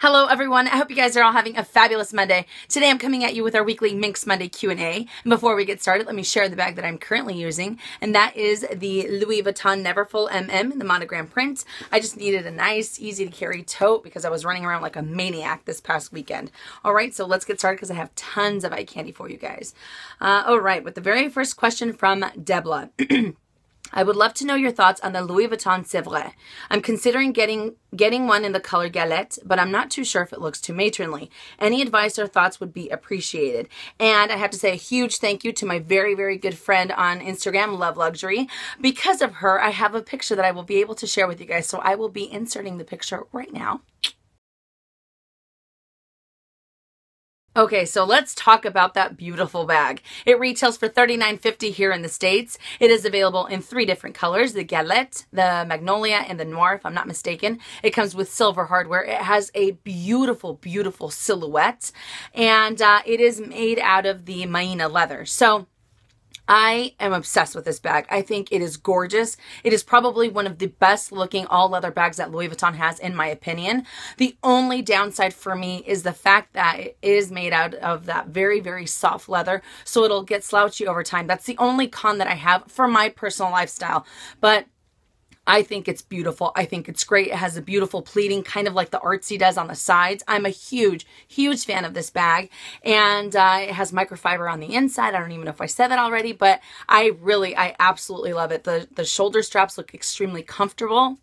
Hello everyone, I hope you guys are all having a fabulous Monday. Today I'm coming at you with our weekly Minks Monday Q&A. And before we get started, let me share the bag that I'm currently using. And that is the Louis Vuitton Neverfull MM in the monogram print. I just needed a nice, easy to carry tote because I was running around like a maniac this past weekend. Alright, so let's get started because I have tons of eye candy for you guys. Alright, with the very first question from Debla. I would love to know your thoughts on the Louis Vuitton Sevrès. I'm considering getting one in the color Galette, but I'm not too sure if it looks too matronly. Any advice or thoughts would be appreciated. And I have to say a huge thank you to my very, very good friend on Instagram, LvoeLuxury. Because of her, I have a picture that I will be able to share with you guys, so I will be inserting the picture right now. Okay, so let's talk about that beautiful bag. It retails for $39.50 here in the States. It is available in 3 different colors, the Galette, the Magnolia, and the Noir, if I'm not mistaken. It comes with silver hardware. It has a beautiful, beautiful silhouette, and it is made out of the Maina leather. So I am obsessed with this bag. I think it is gorgeous. It is probably one of the best looking all leather bags that Louis Vuitton has, in my opinion. The only downside for me is the fact that it is made out of that very, very soft leather, so it'll get slouchy over time. That's the only con that I have for my personal lifestyle. But I think it's beautiful. I think it's great. It has a beautiful pleating, kind of like the artsy does on the sides. I'm a huge, huge fan of this bag. And it has microfiber on the inside. I don't even know if I said that already, but I absolutely love it. The shoulder straps look extremely comfortable.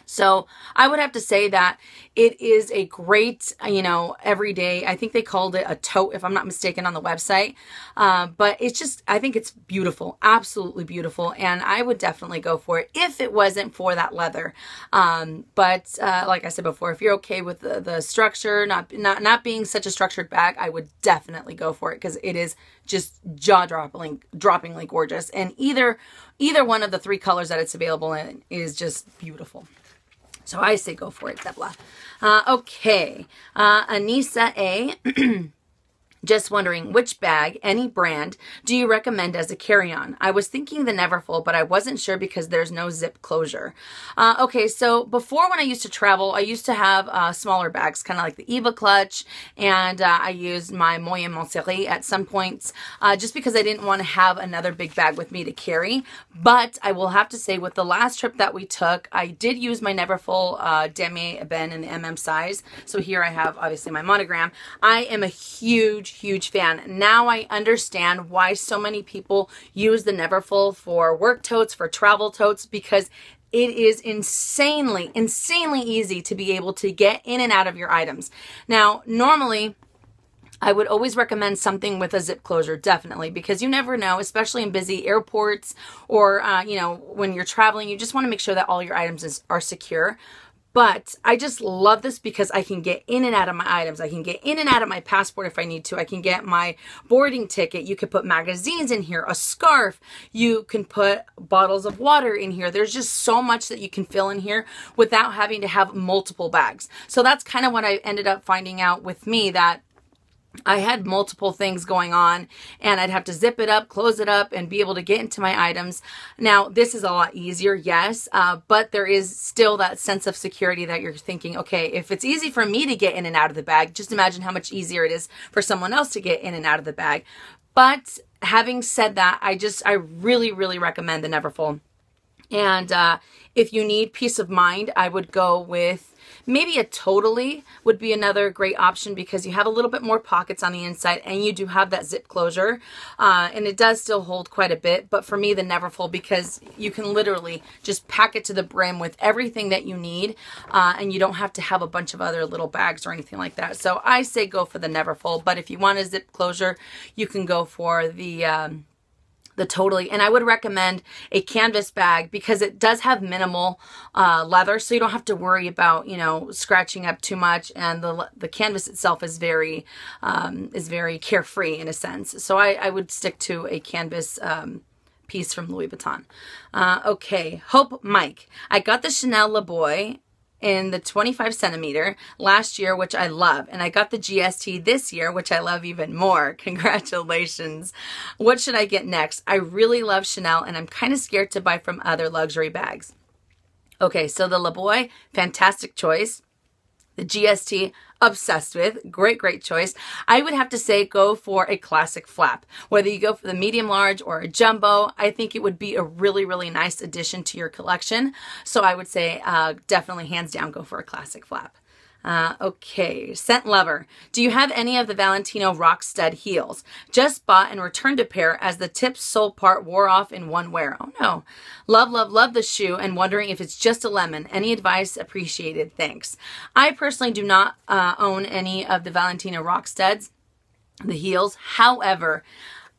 So I would have to say that it is a great, everyday, I think they called it a tote, if I'm not mistaken, on the website. But it's just, I think it's beautiful, absolutely beautiful. And I would definitely go for it if it wasn't for that leather. But like I said before, if you're okay with the structure, not being such a structured bag, I would definitely go for it because it is just jaw-droppingly gorgeous. And either one of the 3 colors that it's available in is just beautiful. So I say go for it, Debla. Okay. Anissa A. Just wondering, which bag, any brand, do you recommend as a carry-on? I was thinking the Neverfull, but I wasn't sure because there's no zip closure. Okay, so before when I used to travel, I used to have smaller bags, kind of like the Eva clutch, and I used my Moyen Montserrat at some points, just because I didn't want to have another big bag with me to carry. But I will have to say, with the last trip that we took, I did use my Neverfull Demi Ben in the MM size. So here I have, obviously, my monogram. I am a huge fan. Now I understand why so many people use the Neverfull for work totes, for travel totes, because it is insanely easy to be able to get in and out of your items. Now, normally, I would always recommend something with a zip closure, definitely, because you never know, especially in busy airports or, when you're traveling, you just want to make sure that all your items are secure. But I just love this because I can get in and out of my items. I can get in and out of my passport if I need to. I can get my boarding ticket. You could put magazines in here, a scarf. You can put bottles of water in here. There's just so much that you can fill in here without having to have multiple bags. So that's kind of what I ended up finding out with me, that I had multiple things going on and I'd have to zip it up, close it up, and be able to get into my items. Now, this is a lot easier, yes, but there is still that sense of security that you're thinking, okay, if it's easy for me to get in and out of the bag, just imagine how much easier it is for someone else to get in and out of the bag. But having said that, I really recommend the Neverfull. And if you need peace of mind, I would go with maybe a Totally would be another great option because you have a little bit more pockets on the inside and you do have that zip closure. And it does still hold quite a bit. But for me, the Neverfull, because you can literally just pack it to the brim with everything that you need. And you don't have to have a bunch of other little bags or anything like that. So I say go for the Neverfull. But if you want a zip closure, you can go for the Totally. And I would recommend a canvas bag because it does have minimal leather, so you don't have to worry about, scratching up too much. And the canvas itself is very carefree in a sense. So I would stick to a canvas piece from Louis Vuitton. Okay, Hope Mike. I got the Chanel Le Boy in the 25 centimeter last year, which I love. And I got the GST this year, which I love even more. Congratulations. What should I get next? I really love Chanel and I'm kind of scared to buy from other luxury bags. Okay, so the Le Boy, fantastic choice. The GST, obsessed with. Great, great choice. I would have to say go for a classic flap. Whether you go for the medium large or a jumbo, I think it would be a really, really nice addition to your collection. So I would say definitely hands down go for a classic flap. Okay, Scent Lover. Do you have any of the Valentino Rock Stud heels? Just bought and returned a pair as the tip sole part wore off in one wear. Oh no. Love, love, love the shoe and wondering if it's just a lemon. Any advice? Appreciated. Thanks. I personally do not own any of the Valentino Rock Studs, the heels. However,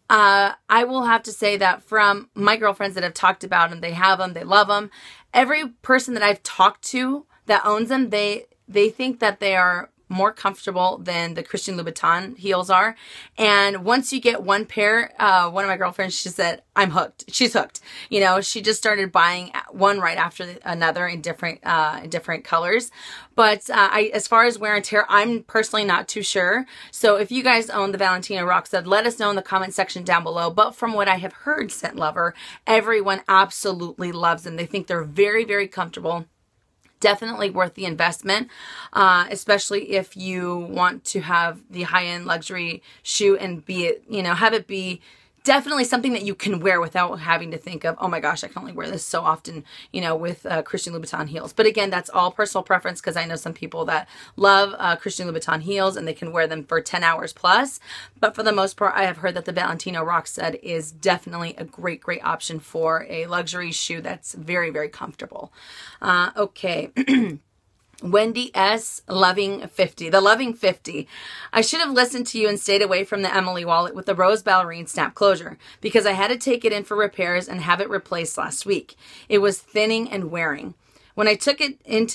I will have to say that from my girlfriends that have talked about them, they have them, they love them. Every person that I've talked to that owns them, they think that they are more comfortable than the Christian Louboutin heels are. And once you get one pair, one of my girlfriends, she said, I'm hooked. She's hooked. You know, she just started buying one right after another in different colors. But as far as wear and tear, I'm personally not too sure. So if you guys own the Valentino Rock Stud, let us know in the comment section down below. But from what I have heard, Scent Lover, everyone absolutely loves them. They think they're very, very comfortable. Definitely worth the investment, especially if you want to have the high-end luxury shoe and have it be definitely something that you can wear without having to think of, oh my gosh, I can only wear this so often, with Christian Louboutin heels. But again, that's all personal preference because I know some people that love Christian Louboutin heels and they can wear them for 10 hours plus. But for the most part, I have heard that the Valentino Rock Stud is definitely a great, great option for a luxury shoe that's very, very comfortable. Okay. Wendy S. Loving 50. The Loving 50. I should have listened to you and stayed away from the Emily wallet with the rose ballerine snap closure because I had to take it in for repairs and have it replaced last week. It was thinning and wearing. When I took it in,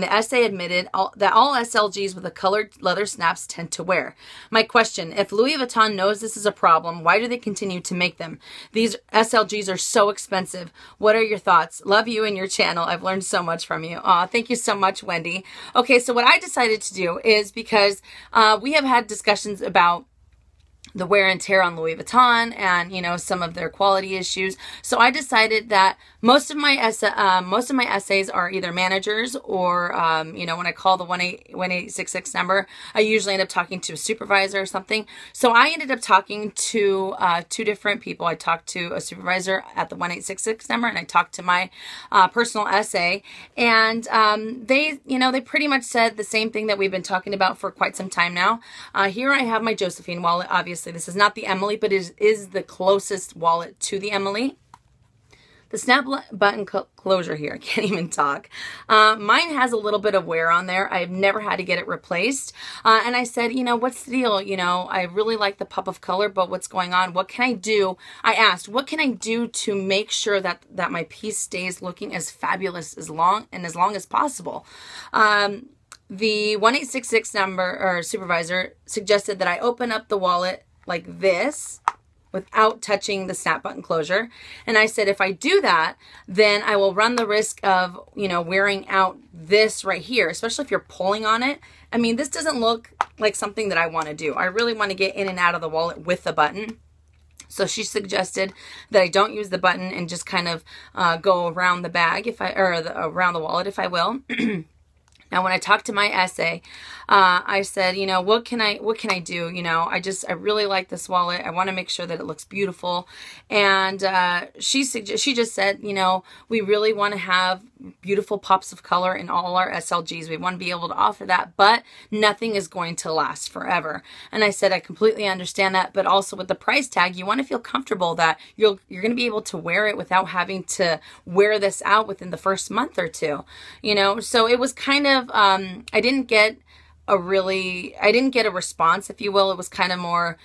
the essay admitted that all SLGs with the colored leather snaps tend to wear. My question, if Louis Vuitton knows this is a problem, why do they continue to make them? These SLGs are so expensive. What are your thoughts? Love you and your channel. I've learned so much from you. Aw, thank you so much, Wendy. Okay, so what I decided to do is because we have had discussions about the wear and tear on Louis Vuitton and, some of their quality issues. So I decided that most of my essays are either managers or, when I call the 1866 number, I usually end up talking to a supervisor or something. So I ended up talking to two different people. I talked to a supervisor at the 1866 number and I talked to my personal essay. And they pretty much said the same thing that we've been talking about for quite some time now. Here I have my Josephine wallet. Obviously, this is not the Emily, but it is the closest wallet to the Emily. The snap button closure here, I can't even talk. Mine has a little bit of wear on there. I've never had to get it replaced. And I said, what's the deal? I really like the pop of color, but what's going on? What can I do? I asked, what can I do to make sure that my piece stays looking as fabulous as long as possible? The 1866 number or supervisor suggested that I open up the wallet like this without touching the snap button closure. And I said, if I do that, then I will run the risk of, wearing out this right here, especially if you're pulling on it. I mean, this doesn't look like something that I want to do. I really want to get in and out of the wallet with the button. So she suggested that I don't use the button and just kind of go around the bag around the wallet, if I will. Now, when I talked to my essay, I said, what can I do? I really like this wallet. I want to make sure that it looks beautiful. And she just said, we really want to have beautiful pops of color in all our SLGs. We want to be able to offer that, but nothing is going to last forever. And I said, I completely understand that, but also with the price tag, you want to feel comfortable that you're going to be able to wear it without having to wear this out within the first month or two, So it was kind of, I didn't get a response, if you will. It was kind of more,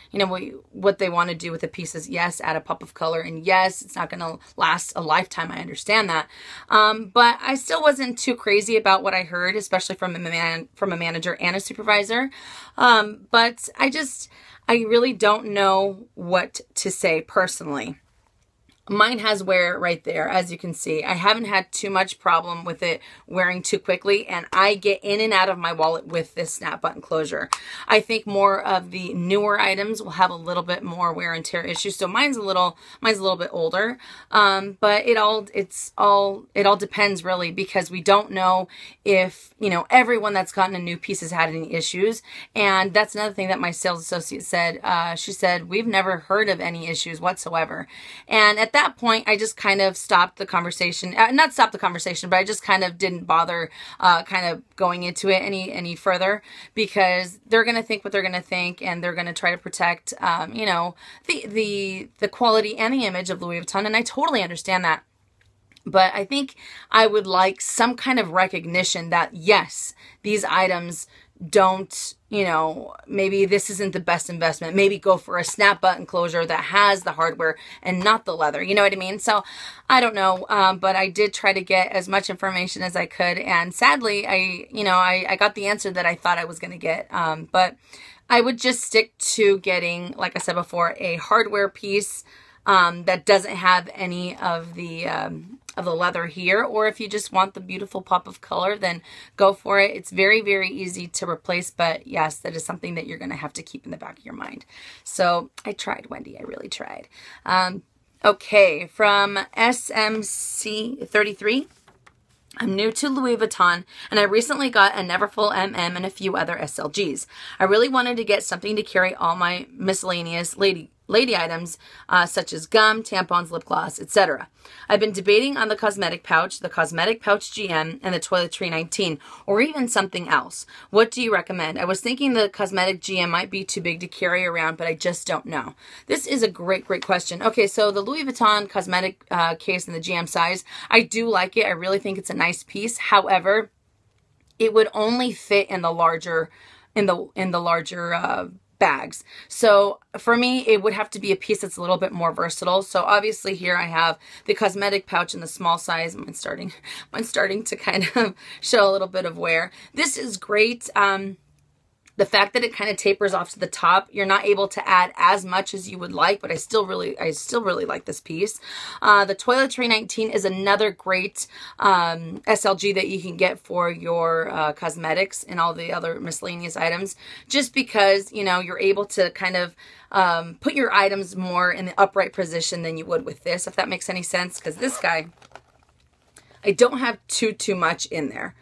what they want to do with the pieces. Yes, add a pop of color, and yes, it's not going to last a lifetime. I understand that. But I still wasn't too crazy about what I heard, especially from a manager and a supervisor. But I really don't know what to say personally. Mine has wear right there, as you can see. I haven't had too much problem with it wearing too quickly, and I get in and out of my wallet with this snap button closure. I think more of the newer items will have a little bit more wear and tear issues. So mine's a little bit older, but it all depends really, because we don't know if, you know, everyone that's gotten a new piece has had any issues. And that's another thing that my sales associate said. She said, we've never heard of any issues whatsoever. And at that point, I just kind of stopped the conversation. Not stopped the conversation, but I just kind of didn't bother kind of going into it any further, because they're going to think what they're going to think, and they're going to try to protect, you know, the quality and the image of Louis Vuitton, and I totally understand that. But I think I would like some kind of recognition that, yes, these items don't, you know, maybe this isn't the best investment. Maybe go for a snap button closure that has the hardware and not the leather. You know what I mean? So I don't know, but I did try to get as much information as I could. And sadly, I got the answer that I thought I was going to get. But I would just stick to getting, like I said before, a hardware piece that doesn't have any of the leather here. Or if you just want the beautiful pop of color, then go for it. It's very, very easy to replace, but yes, that is something that you're going to have to keep in the back of your mind. So I tried, Wendy. I really tried. Okay, from SMC33. I'm new to Louis Vuitton, and I recently got a Neverfull MM and a few other SLGs. I really wanted to get something to carry all my miscellaneous lady items, such as gum, tampons, lip gloss, etc. I've been debating on the cosmetic pouch GM, and the toiletry 19, or even something else. What do you recommend? I was thinking the cosmetic GM might be too big to carry around, but I just don't know. This is a great question. Okay, so the Louis Vuitton cosmetic case in the GM size, I do like it. I really think it's a nice piece. However, it would only fit in the larger bags. So for me, it would have to be a piece that's a little bit more versatile. So obviously here I have the cosmetic pouch in the small size. Mine's starting to kind of show a little bit of wear. This is great. The fact that it kind of tapers off to the top, you're not able to add as much as you would like, but I still really like this piece. The toiletry 19 is another great SLG that you can get for your cosmetics and all the other miscellaneous items, just because, you know, you're able to kind of put your items more in the upright position than you would with this, if that makes any sense, because this guy, I don't have too much in there.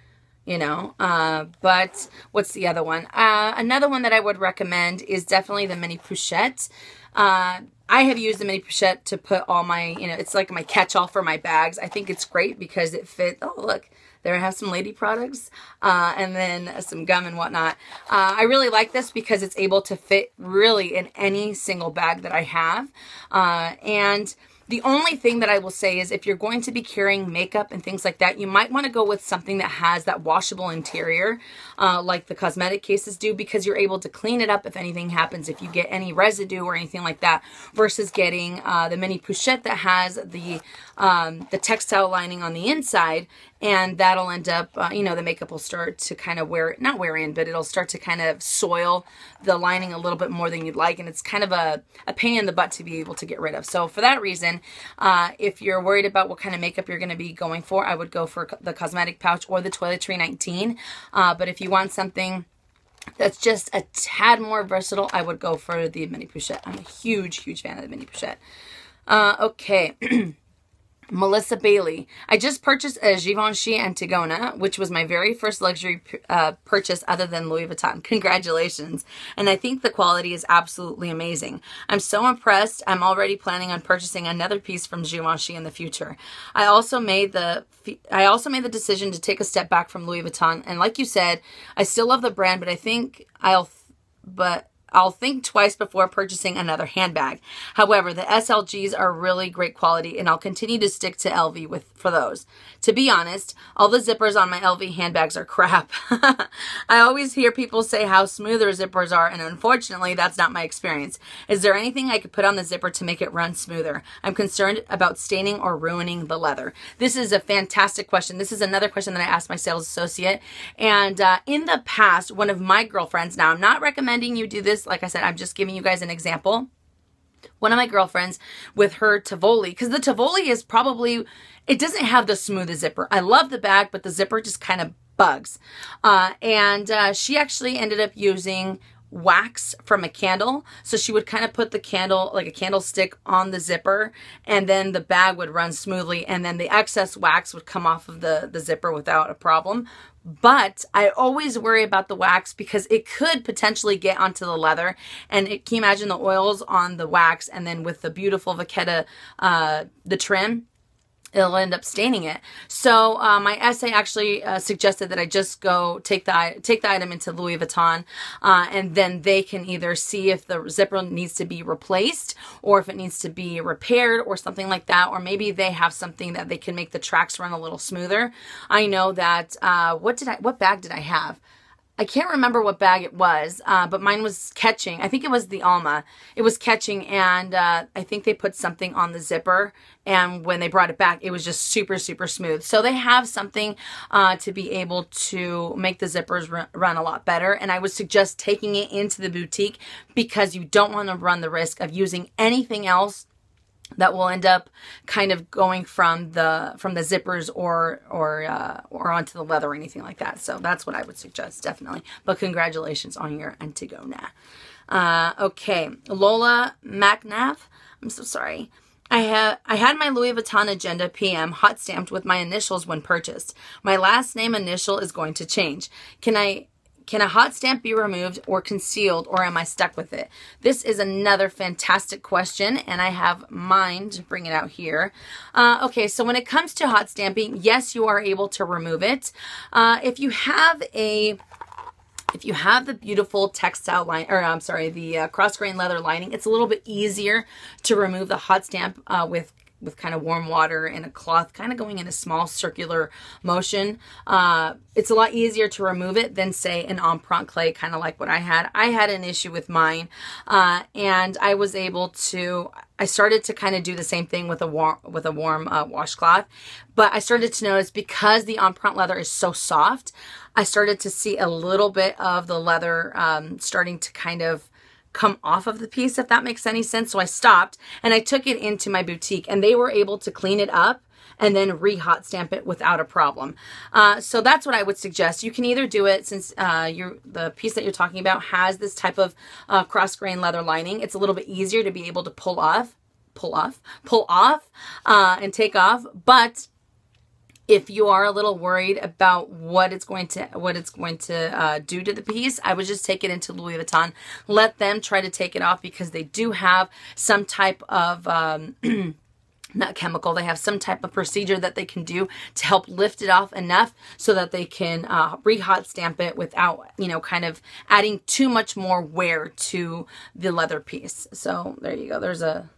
You know, but what's the other one? Another one that I would recommend is definitely the mini pochette. I have used the mini pochette to put all my, you know, it's like my catch-all for my bags. I think it's great because it fits. Oh, look, there I have some lady products, and then some gum and whatnot. I really like this because it's able to fit really in any single bag that I have, and the only thing that I will say is if you're going to be carrying makeup and things like that, you might want to go with something that has that washable interior, like the cosmetic cases do, because you're able to clean it up if anything happens, if you get any residue or anything like that, versus getting the mini pochette that has the textile lining on the inside, and that'll end up, you know, the makeup will start to kind of not wear in, but it'll start to kind of soil the lining a little bit more than you'd like, and it's kind of a pain in the butt to be able to get rid of. So for that reason, if you're worried about what kind of makeup you're going to be going for, I would go for the cosmetic pouch or the toiletry 19. But if you want something that's just a tad more versatile, I would go for the mini pochette. I'm a huge fan of the mini pochette. Okay. Melissa Bailey. I just purchased a Givenchy Antigona, which was my very first luxury purchase other than Louis Vuitton. Congratulations. And I think the quality is absolutely amazing. I'm so impressed. I'm already planning on purchasing another piece from Givenchy in the future. I also made the decision to take a step back from Louis Vuitton. And like you said, I still love the brand, but I think I'll think twice before purchasing another handbag. However, the SLGs are really great quality, and I'll continue to stick to LV for those. To be honest, all the zippers on my LV handbags are crap. I always hear people say how smooth their zippers are, and unfortunately, that's not my experience. Is there anything I could put on the zipper to make it run smoother? I'm concerned about staining or ruining the leather. This is a fantastic question. This is another question that I asked my sales associate. And in the past, one of my girlfriends, now I'm not recommending you do this, like I said, I'm just giving you guys an example. one of my girlfriends with her Tivoli, because the Tivoli is probably, it doesn't have the smoothest zipper. I love the bag, but the zipper just kind of bugs. She actually ended up using wax from a candle. So she would kind of put the candle, like a candlestick, on the zipper, and then the bag would run smoothly, and then the excess wax would come off of the zipper without a problem. But I always worry about the wax because it could potentially get onto the leather, and can you imagine the oils on the wax, and then with the beautiful vachetta, the trim, it'll end up staining it. So my essay actually suggested that I just go take the item into Louis Vuitton, and then they can either see if the zipper needs to be replaced or if it needs to be repaired or something like that, or maybe they have something that they can make the tracks run a little smoother. I know that what bag did I have? I can't remember what bag it was, but mine was catching. I think it was the Alma. It was catching, and I think they put something on the zipper, and when they brought it back, it was just super, super smooth. So they have something to be able to make the zippers run a lot better, and I would suggest taking it into the boutique because you don't want to run the risk of using anything else that will end up kind of going from the zippers or onto the leather or anything like that. So that's what I would suggest, definitely. But congratulations on your Antigona. Okay, Lola McNabb. I'm so sorry. I had my Louis Vuitton Agenda PM hot stamped with my initials when purchased. My last name initial is going to change. Can a hot stamp be removed or concealed, or am I stuck with it? This is another fantastic question, and I have mine to bring it out here. Okay, so when it comes to hot stamping, yes, you are able to remove it. If you have the beautiful textile line, or I'm sorry, the cross grain leather lining, it's a little bit easier to remove the hot stamp with kind of warm water and a cloth kind of going in a small circular motion. It's a lot easier to remove it than, say, an empreinte clay, kind of like what I had. I had an issue with mine, and I was able to, I started to kind of do the same thing with a warm washcloth, but I started to notice because the empreinte leather is so soft, I started to see a little bit of the leather starting to kind of come off of the piece, if that makes any sense. So I stopped and I took it into my boutique, and they were able to clean it up and then re-hot stamp it without a problem. So that's what I would suggest. You can either do it, since the piece that you're talking about has this type of cross grain leather lining. It's a little bit easier to be able to pull off and take off. But if you are a little worried about what it's going to do to the piece, I would just take it into Louis Vuitton. Let them try to take it off, because they do have some type of not chemical. They have some type of procedure that they can do to help lift it off enough so that they can re-hot stamp it without, kind of adding too much more wear to the leather piece. So there you go. There's a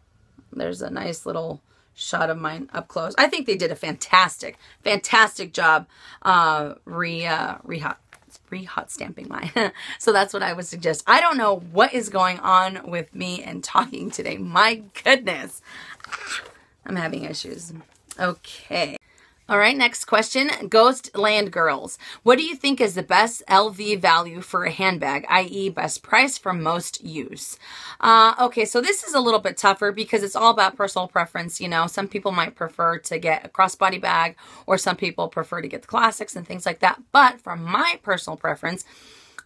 nice little shot of mine up close. I think they did a fantastic job re-hot stamping mine. So that's what I would suggest. I don't know what is going on with me and talking today. My goodness. I'm having issues. Okay. All right, next question. Ghost Land Girls. What do you think is the best LV value for a handbag, i.e. best price for most use? Okay, so this is a little bit tougher because it's all about personal preference. Some people might prefer to get a crossbody bag, or some people prefer to get the classics and things like that. But from my personal preference,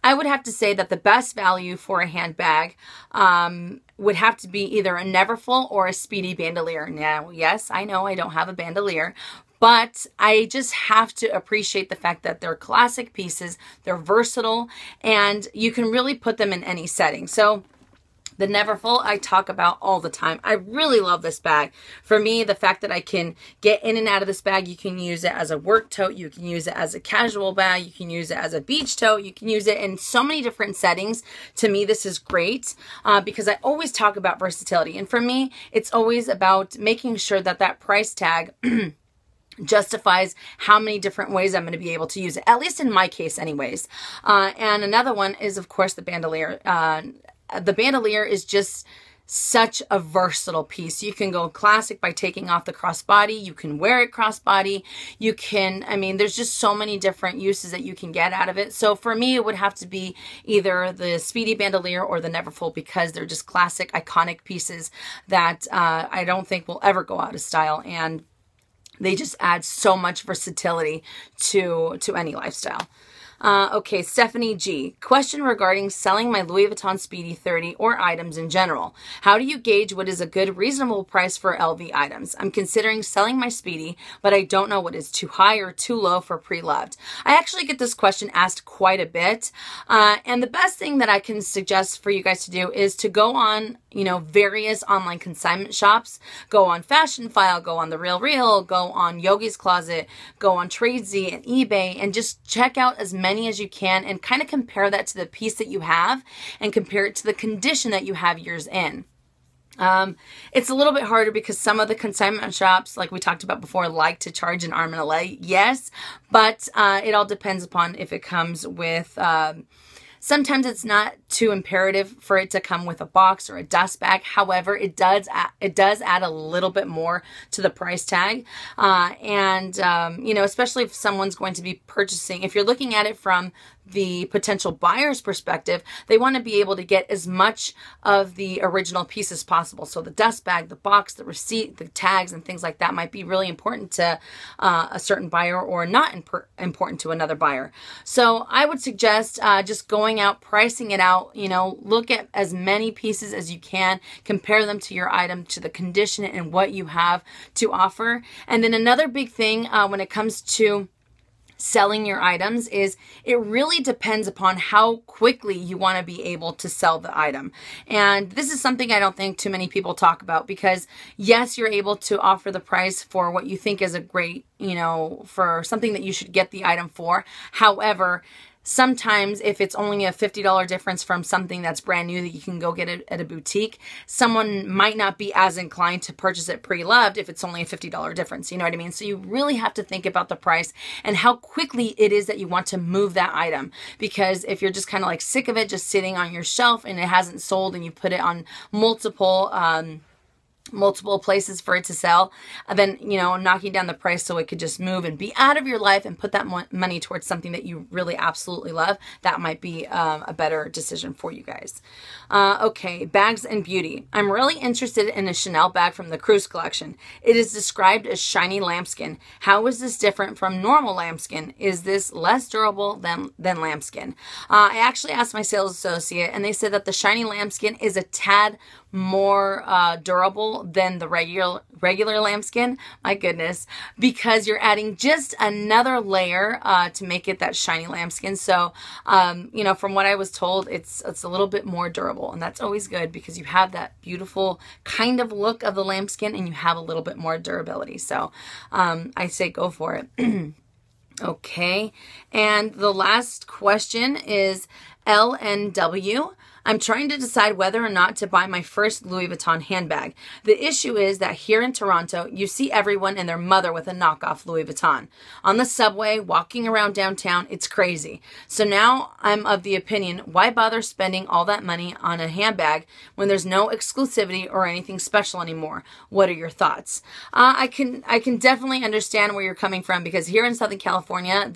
I would have to say that the best value for a handbag would have to be either a Neverfull or a Speedy bandolier. Now, yes, I know I don't have a bandolier, but I just have to appreciate the fact that they're classic pieces, they're versatile, and you can really put them in any setting. So the Neverfull I talk about all the time. I really love this bag. For me, the fact that I can get in and out of this bag, you can use it as a work tote, you can use it as a casual bag, you can use it as a beach tote, you can use it in so many different settings. To me, this is great because I always talk about versatility. And for me, it's always about making sure that that price tag justifies how many different ways I'm going to be able to use it, at least in my case anyways. And another one is, of course, the bandolier. The bandolier is just such a versatile piece. You can go classic by taking off the crossbody. You can wear it crossbody. You can, I mean, there's just so many different uses that you can get out of it. So for me, it would have to be either the Speedy Bandolier or the Neverfull, because they're just classic, iconic pieces that I don't think will ever go out of style. And they just add so much versatility to any lifestyle. Okay, Stephanie G. Question regarding selling my Louis Vuitton Speedy 30 or items in general. How do you gauge what is a good, reasonable price for LV items? I'm considering selling my Speedy, but I don't know what is too high or too low for pre-loved. I actually get this question asked quite a bit. And the best thing that I can suggest for you guys to do is to go on, you know, various online consignment shops. Go on Fashion File, go on The RealReal, go on Yogi's Closet, go on Tradesy and eBay, and just check out as many as you can and kind of compare that to the piece that you have and compare it to the condition that you have yours in. It's a little bit harder because some of the consignment shops, like we talked about before, like to charge an arm and a leg. Yes, but it all depends upon if it comes with... Sometimes it's not too imperative for it to come with a box or a dust bag. However, it does add a little bit more to the price tag. You know, especially if someone's going to be purchasing, if you're looking at it from the potential buyer's perspective, they want to be able to get as much of the original piece as possible. So the dust bag, the box, the receipt, the tags, and things like that might be really important to a certain buyer or not important to another buyer. So I would suggest just going out, pricing it out, you know, look at as many pieces as you can, compare them to your item, to the condition and what you have to offer. And then another big thing when it comes to selling your items is it really depends upon how quickly you want to be able to sell the item. And this is something I don't think too many people talk about, because yes, you're able to offer the price for what you think is a great, you know, for something that you should get the item for. However, sometimes if it's only a $50 difference from something that's brand new that you can go get it at a boutique, someone might not be as inclined to purchase it pre-loved if it's only a $50 difference. You know what I mean? So you really have to think about the price and how quickly it is that you want to move that item. Because if you're just kind of like sick of it just sitting on your shelf and it hasn't sold and you put it on multiple places for it to sell, then, you know, knocking down the price so it could just move and be out of your life and put that money towards something that you really absolutely love, that might be a better decision for you guys. Okay, bags and beauty. I'm really interested in a Chanel bag from the Cruise collection. It is described as shiny lambskin. How is this different from normal lambskin? Is this less durable than lambskin? I actually asked my sales associate and they said that the shiny lambskin is a tad more durable than the regular lambskin. My goodness, because you're adding just another layer to make it that shiny lambskin. So you know, from what I was told, it's a little bit more durable, and that's always good because you have that beautiful kind of look of the lambskin and you have a little bit more durability. So I say go for it. Okay, and the last question is LNW. I'm trying to decide whether or not to buy my first Louis Vuitton handbag. The issue is that here in Toronto, you see everyone and their mother with a knockoff Louis Vuitton. On the subway, walking around downtown, it's crazy. So now I'm of the opinion, why bother spending all that money on a handbag when there's no exclusivity or anything special anymore? What are your thoughts? I can definitely understand where you're coming from, because here in Southern California,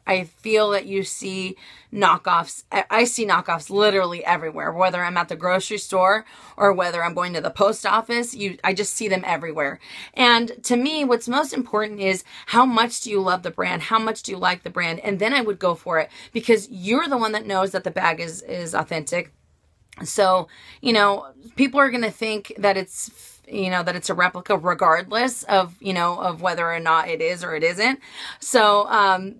I feel that you see knockoffs. I see knockoffs literally everywhere, whether I'm at the grocery store or whether I'm going to the post office. I just see them everywhere. And to me, what's most important is how much do you love the brand? How much do you like the brand? And then I would go for it, because you're the one that knows that the bag is authentic. So, you know, people are going to think that it's, you know, that it's a replica regardless of, you know, of whether or not it is or it isn't. So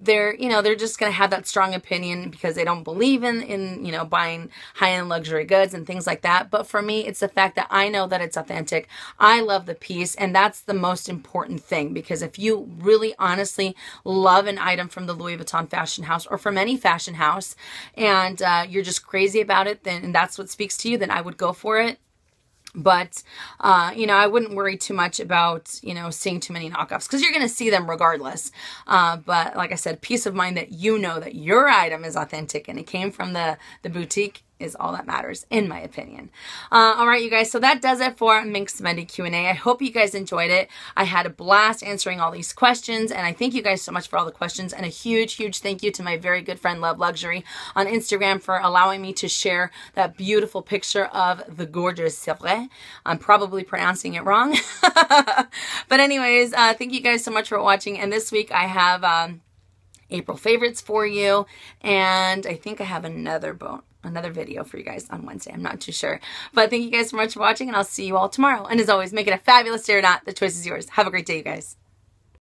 they're just going to have that strong opinion because they don't believe in, you know, buying high-end luxury goods and things like that. But for me, it's the fact that I know that it's authentic. I love the piece, and that's the most important thing, because if you really honestly love an item from the Louis Vuitton fashion house or from any fashion house, and you're just crazy about it, then, and that's what speaks to you, then I would go for it. But, you know, I wouldn't worry too much about, you know, seeing too many knockoffs, because you're going to see them regardless. But like I said, peace of mind that you know that your item is authentic and it came from the boutique, is all that matters, in my opinion. All right, you guys, so that does it for Minks Monday Q&A. I hope you guys enjoyed it. I had a blast answering all these questions, and I thank you guys so much for all the questions, and a huge, huge thank you to my very good friend LvoeLuxury on Instagram for allowing me to share that beautiful picture of the gorgeous Sevrès. I'm probably pronouncing it wrong. But anyways, thank you guys so much for watching, and this week I have April favorites for you, and I think I have another video for you guys on Wednesday. I'm not too sure. But thank you guys so much for watching, and I'll see you all tomorrow. And as always, make it a fabulous day or not. The choice is yours. Have a great day, you guys.